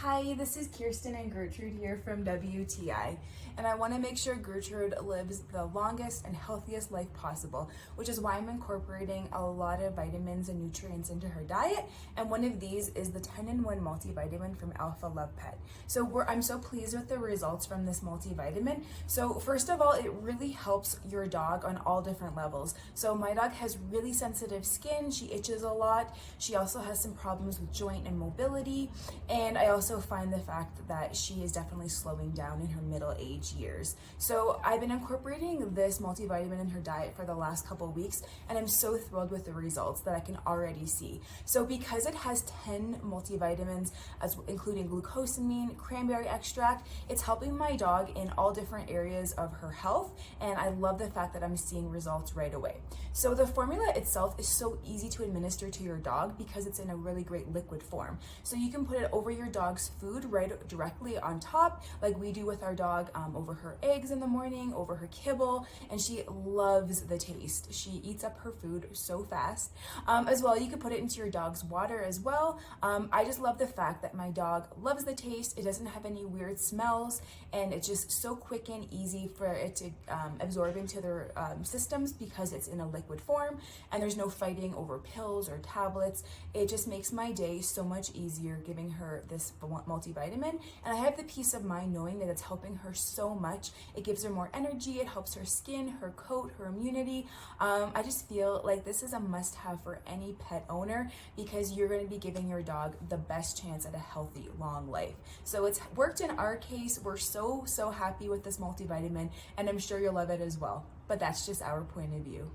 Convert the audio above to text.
Hi, this is Kirsten and Gertrude here from WTI, and I want to make sure Gertrude lives the longest and healthiest life possible, which is why I'm incorporating a lot of vitamins and nutrients into her diet, and one of these is the 10-in-1 multivitamin from Alfa Love Pet. So I'm so pleased with the results from this multivitamin. So first of all, it really helps your dog on all different levels. So my dog has really sensitive skin, she itches a lot, she also has some problems with joint and mobility, and I also find the fact that she is definitely slowing down in her middle age years. So I've been incorporating this multivitamin in her diet for the last couple of weeks, and I'm so thrilled with the results that I can already see. So because it has 10 multivitamins, including glucosamine, cranberry extract, it's helping my dog in all different areas of her health, and I love the fact that I'm seeing results right away. So the formula itself is so easy to administer to your dog because it's in a really great liquid form. So you can put it over your dog's food right directly on top, like we do with our dog, over her eggs in the morning, over her kibble, and she loves the taste. She eats up her food so fast. As well, you could put it into your dog's water as well. I just love the fact that my dog loves the taste. It doesn't have any weird smells, and it's just so quick and easy for it to absorb into their systems because it's in a liquid form, and there's no fighting over pills or tablets. It just makes my day so much easier giving her this multivitamin, and I have the peace of mind knowing that it's helping her so much. It gives her more energy, it helps her skin, her coat, her immunity. I just feel like this is a must-have for any pet owner because you're going to be giving your dog the best chance at a healthy, long life. So it's worked in our case. We're so happy with this multivitamin, and I'm sure you'll love it as well. But that's just our point of view.